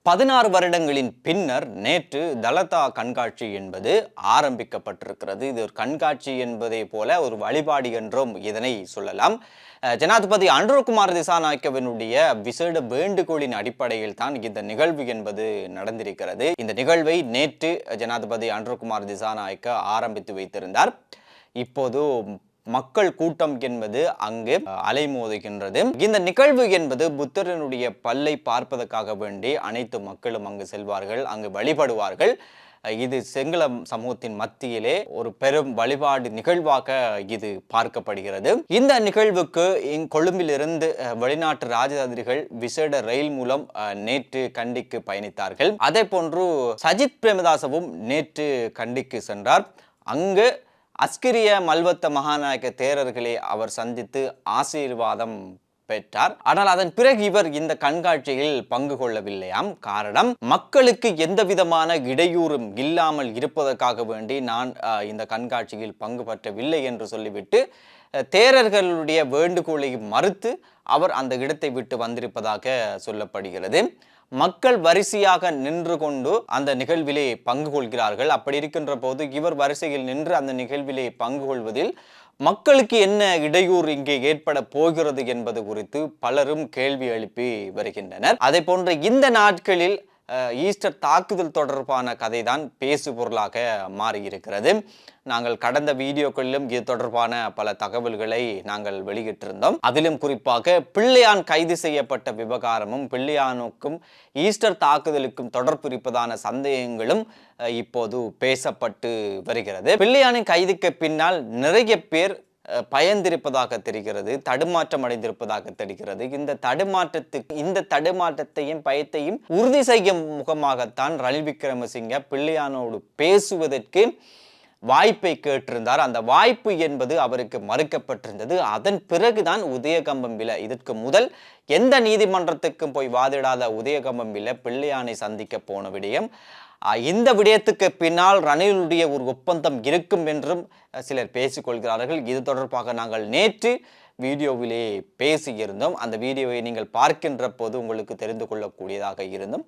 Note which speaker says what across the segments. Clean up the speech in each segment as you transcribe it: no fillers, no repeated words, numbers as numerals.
Speaker 1: 16 வருடங்களின் பின்னர் நேற்று தலதா கண்காட்சி என்பது ஆரம்பிக்கப்பட்டிருக்கிறது. இது ஒரு கண்காட்சி என்பதை போல ஒரு வழிபாடு என்றும் இதனை சொல்லலாம். ஜனாதிபதி அனுரகுமார் திசாநாயக்கவினுடைய விசேட வேண்டுகோளின் அடிப்படையில் தான் இந்த நிகழ்வு என்பது நடந்திருக்கிறது. இந்த நிகழ்வை நேற்று ஜனாதிபதி அனுரகுமார் திசாநாயக்க ஆரம்பித்து வைத்திருந்தார். இப்போது மக்கள் கூட்டம் என்பது அங்கு அலைமோதுகின்றது. இந்த நிகழ்வு என்பது புத்தரனுடைய பல்லை பார்ப்பதற்காக வேண்டி அனைத்து மக்களும் அங்கு செல்வார்கள், அங்கு வழிபடுவார்கள். இது சிங்கள சமூகத்தின் மத்தியிலே ஒரு பெரும் வழிபாடு நிகழ்வாக இது பார்க்கப்படுகிறது. இந்த நிகழ்வுக்கு கொழும்பிலிருந்து வெளிநாட்டு ராஜதந்திரிகள் விசேட ரயில் மூலம் நேற்று கண்டிக்கு பயணித்தார்கள். அதே போன்று சஜித் பிரேமதாசவும் நேற்று கண்டிக்கு சென்றார். அங்கு அஸ்கிரிய மல்வத்த மகாநாயக்க தேரர்களை அவர் சந்தித்து ஆசீர்வாதம் பெற்றார். ஆனால் அதன் பிறகு இவர் இந்த கண்காட்சியில் பங்கு கொள்ளவில்லையாம். காரணம், மக்களுக்கு எந்த விதமான இடையூறும் இல்லாமல் இருப்பதற்காக வேண்டி நான் இந்த கண்காட்சியில் பங்கு பெற்றவில்லை என்று சொல்லிவிட்டு தேரர்களுடைய வேண்டுகோளை மறுத்து அவர் அந்த இடத்தை விட்டு வந்திருப்பதாக சொல்லப்படுகிறது. மக்கள் வரிசையாக நின்று கொண்டு அந்த நிகழ்விலே பங்கு கொள்கிறார்கள். அப்படி இருக்கின்ற போது இவர் வரிசையில் நின்று அந்த நிகழ்விலே பங்கு கொள்வதில் மக்களுக்கு என்ன இடையூறு இங்கே ஏற்பட போகிறது என்பது குறித்து பலரும் கேள்வி எழுப்பி வருகின்றனர். அதே போன்று இந்த நாட்களில் ஈஸ்டர் தாக்குதல் தொடர்பான கதை தான் பேசு பொருளாக மாறியிருக்கிறது. நாங்கள் கடந்த வீடியோக்களிலும் இது தொடர்பான பல தகவல்களை நாங்கள் வெளியிட்டிருந்தோம். அதிலும் குறிப்பாக பிள்ளையான் கைது செய்யப்பட்ட விவகாரமும் பிள்ளையானுக்கும் ஈஸ்டர் தாக்குதலுக்கும் தொடர்பு இருப்பதான சந்தேகங்களும் இப்போது பேசப்பட்டு வருகிறது. பிள்ளையானின் கைதுக்கு பின்னால் நிறைய பேர் பயந்திருப்பதாக தெரிகிறது, தடுமாற்றம் அடைந்திருப்பதாக தெரிகிறது. இந்த தடுமாற்றத்தையும் பயத்தையும் உறுதி செய்யும் முகமாகத்தான் ரணில் விக்ரமசிங்க பிள்ளையானோடு பேசுவதற்கு வாய்ப்பை கேட்டிருந்தார். அந்த வாய்ப்பு என்பது அவருக்கு மறுக்கப்பட்டிருந்தது. அதன் பிறகுதான் உதயகம்பம்பில, இதற்கு முதல் எந்த நீதிமன்றத்துக்கும் போய் வாதிடாத உதயகம்பம்பில பிள்ளையானை சந்திக்க போன விடயம், இந்த விடயத்துக்கு பின்னால் ரணிலுடைய ஒரு ஒப்பந்தம் இருக்கும் என்றும் சிலர் பேசிக்கொள்கிறார்கள். இது தொடர்பாக நாங்கள் நேற்று வீடியோவிலே பேசியிருந்தோம். அந்த வீடியோவை நீங்கள் பார்க்கின்ற போது உங்களுக்கு தெரிந்து கொள்ளக்கூடியதாக இருந்தும்.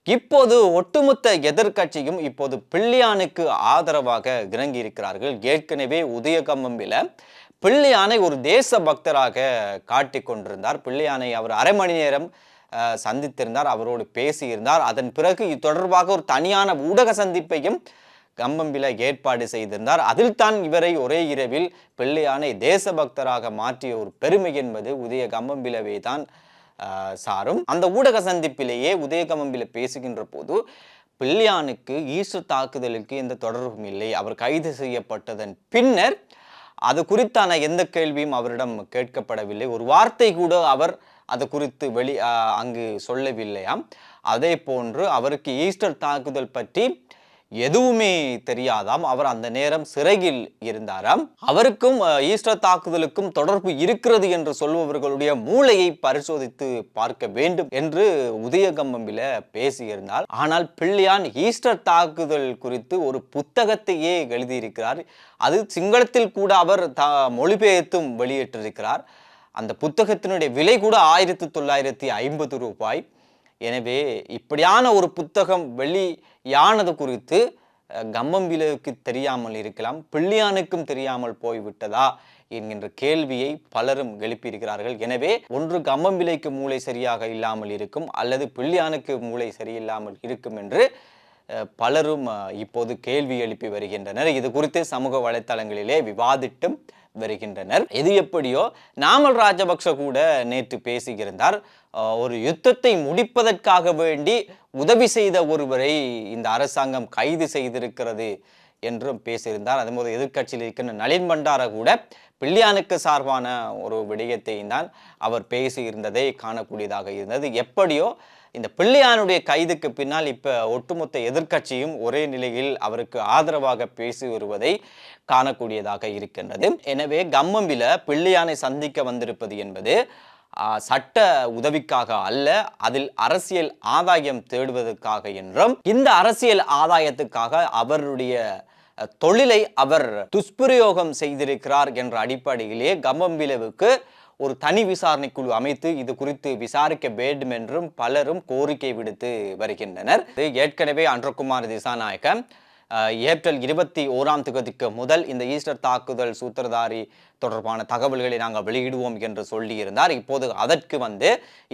Speaker 1: இப்போது ஒட்டுமொத்த எதிர்கட்சியும் இப்போது பிள்ளையானுக்கு ஆதரவாக இறங்கி இருக்கிறார்கள். ஏற்கனவே உதயகம்பம்பில பிள்ளையானை ஒரு தேச பக்தராக காட்டிக் கொண்டிருந்தார். பிள்ளையானை அவர் அரை மணி நேரம் சந்தித்திருந்தார், அவரோடு பேசியிருந்தார். அதன் பிறகு இது தொடர்பாக ஒரு தனியான ஊடக சந்திப்பையும் கம்பம்பில ஏற்பாடு செய்திருந்தார். அதில் தான் இவரை ஒரே இரவில் பிள்ளையானை தேசபக்தராக மாற்றிய ஒரு பெருமை என்பது உதயகம்பம்பிலவே தான் சாரும். அந்த ஊடக சந்திப்பிலேயே உதயகம்பம்பில பேசுகின்ற போது பிள்ளையானுக்கு ஈஸ்டர் தாக்குதலுக்கு எந்த தொடர்பும் இல்லை, அவர் கைது செய்யப்பட்டதன் பின்னர் அது குறித்தான எந்த கேள்வியும் அவரிடம் கேட்கப்படவில்லை, ஒரு வார்த்தை கூட அவர் அது குறித்து அங்கு சொல்லவில்லையாம். அதே போன்று அவருக்கு ஈஸ்டர் தாக்குதல் பற்றி எதுவுமே தெரியாதாம். அவர் அந்த நேரம் சிறையில் இருந்தாராம். அவருக்கும் ஈஸ்டர் தாக்குதலுக்கும் தொடர்பு இருக்கிறது என்று சொல்பவர்களுடைய மூளையை பரிசோதித்து பார்க்க வேண்டும் என்று உதயகம்பம்பில பேசியிருந்தார். ஆனால் பிள்ளையான் ஈஸ்டர் தாக்குதல் குறித்து ஒரு புத்தகத்தையே எழுதியிருக்கிறார். அது சிங்களத்தில் கூட அவர் மொழிபெயர்த்தும் வெளியிட்டிருக்கிறார். அந்த புத்தகத்தினுடைய விலை கூட 1950 ரூபாய். எனவே இப்படியான ஒரு புத்தகம் வெளியானது குறித்து கம்பம்பிலுக்கு தெரியாமல் இருக்கலாம், பிள்ளையானுக்கும் தெரியாமல் போய்விட்டதா என்கின்ற கேள்வியை பலரும் எழுப்பியிருக்கிறார்கள். எனவே ஒன்று கம்பம்பிலைக்கு மூளை சரியாக இல்லாமல் இருக்கும், அல்லது பிள்ளையானுக்கு மூளை சரியில்லாமல் இருக்கும் என்று பலரும் இப்போது கேள்வி எழுப்பி வருகின்றனர். இது குறித்து சமூக வலைத்தளங்களிலே விவாதிட்டும் வருகின்றனர். எது எப்படியோ நாமல் ராஜபக்ஷ கூட நேற்று பேசியிருந்தார். ஒரு யுத்தத்தை முடிப்பதற்காக வேண்டி உதவி செய்த ஒருவரை இந்த அரசாங்கம் கைது செய்திருக்கிறது என்றும் பேசியிருந்தார். அதேபோது எதிர்கட்சியில் இருக்கின்ற நளின் பண்டார கூட பிள்ளையானுக்கு சார்பான ஒரு விடயத்தை தான் அவர் பேசியிருந்ததை காணக்கூடியதாக இருந்தது. எப்படியோ இந்த பிள்ளையானுடைய கைதுக்கு பின்னால் இப்ப ஒட்டுமொத்த எதிர்கட்சியும் ஒரே நிலையில் அவருக்கு ஆதரவாக பேசி வருவதை காணக்கூடியதாக இருக்கின்றது. எனவே கம்பம்பில பிள்ளையானை சந்திக்க வந்திருப்பது என்பது சட்ட உதவிக்காக அல்ல, அதில் அரசியல் ஆதாயம் தேடுவதற்காக என்றும், இந்த அரசியல் ஆதாயத்துக்காக அவருடைய தொழிலை அவர் துஷ்பிரயோகம் செய்திருக்கிறார் என்ற அடிப்படையிலே கம்பம்பிலவுக்கு ஒரு தனி விசாரணை குழு அமைத்து இது குறித்து விசாரிக்க வேண்டும் என்றும் பலரும் கோரிக்கை விடுத்து வருகின்றனர். ஏற்கனவே அன்றகுமார் திசாநாயக்க ஏப்ரல் 21 முதல் இந்த ஈஸ்டர் தாக்குதல் சூத்திரதாரி தொடர்பான தகவல்களை நாங்கள் வெளியிடுவோம் என்று சொல்லியிருந்தார். இப்போது அதற்கு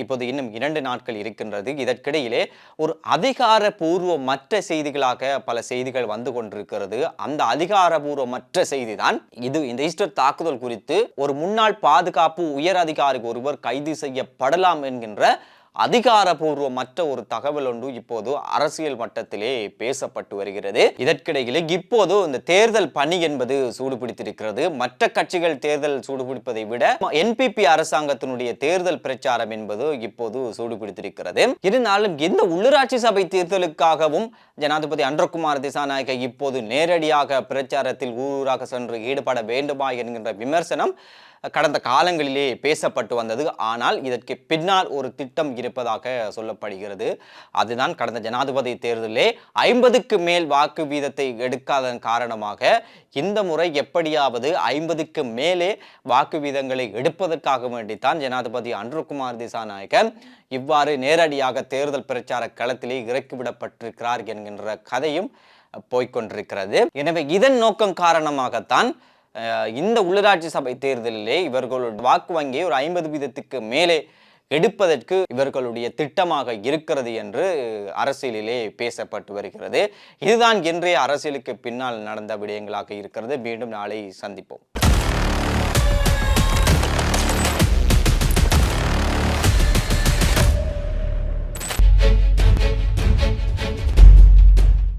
Speaker 1: இப்போது இன்னும் 2 நாட்கள் இருக்கின்றது. இதற்கிடையிலே ஒரு அதிகாரபூர்வமற்ற செய்திகளாக பல செய்திகள் வந்து கொண்டிருக்கிறது. அந்த அதிகாரபூர்வமற்ற செய்திதான் இது. இந்த ஈஸ்டர் தாக்குதல் குறித்து ஒரு முன்னாள் பாதுகாப்பு உயர் அதிகாரி ஒருவர் கைது செய்யப்படலாம் என்கின்ற அதிகாரபூர்வமற்ற ஒரு தகவல் ஒன்று இப்போது அரசியல் மட்டத்திலே பேசப்பட்டு வருகிறது. இதற்கிடையிலே இப்போது இந்த தேர்தல் பணி என்பது சூடுபிடித்திருக்கிறது. மற்ற கட்சிகள் தேர்தல் சூடுபிடிப்பதை விட NPP அரசாங்கத்தினுடைய தேர்தல் பிரச்சாரம் என்பது இப்போது சூடுபிடித்திருக்கிறது. இருந்தாலும் இந்த உள்ளூராட்சி சபை தேர்தலுக்காகவும் ஜனாதிபதி அன்றகுமார் திசாநாயக்க இப்போது நேரடியாக பிரச்சாரத்தில் ஊராக சென்று ஈடுபட வேண்டுமா என்கின்ற விமர்சனம் கடந்த காலங்களிலே பேசப்பட்டு வந்தது. ஆனால் இதற்கு பின்னால் ஒரு திட்டம் இருப்பதாக சொல்லப்படுகிறது. அதுதான் கடந்த ஜனாதிபதி தேர்தலிலே 50க்கு மேல் வாக்கு வீதத்தை எடுக்காததன் காரணமாக இந்த முறை எப்படியாவது 50க்கு மேலே வாக்கு வீதங்களை எடுப்பதற்காக வேண்டித்தான் ஜனாதிபதி அன்றகுமார் திசாநாயக்க இவ்வாறு நேரடியாக தேர்தல் பிரச்சார களத்திலே இறக்கிவிடப்பட்டிருக்கிறார் என்கின்ற கதையும் போய்கொண்டிருக்கிறது. எனவே இதன் நோக்கம் காரணமாகத்தான் இந்த உள்ளூராட்சி சபை தேர்தலிலே இவர்களுடைய வாக்கு வங்கியை ஒரு 50% மேலே எடுப்பதற்கு இவர்களுடைய திட்டமாக இருக்கிறது என்று அரசியலிலே பேசப்பட்டு வருகிறது. இதுதான் இன்றைய அரசியலுக்கு பின்னால் நடந்த விடயங்களாக இருக்கிறது. மீண்டும் நாளை சந்திப்போம்.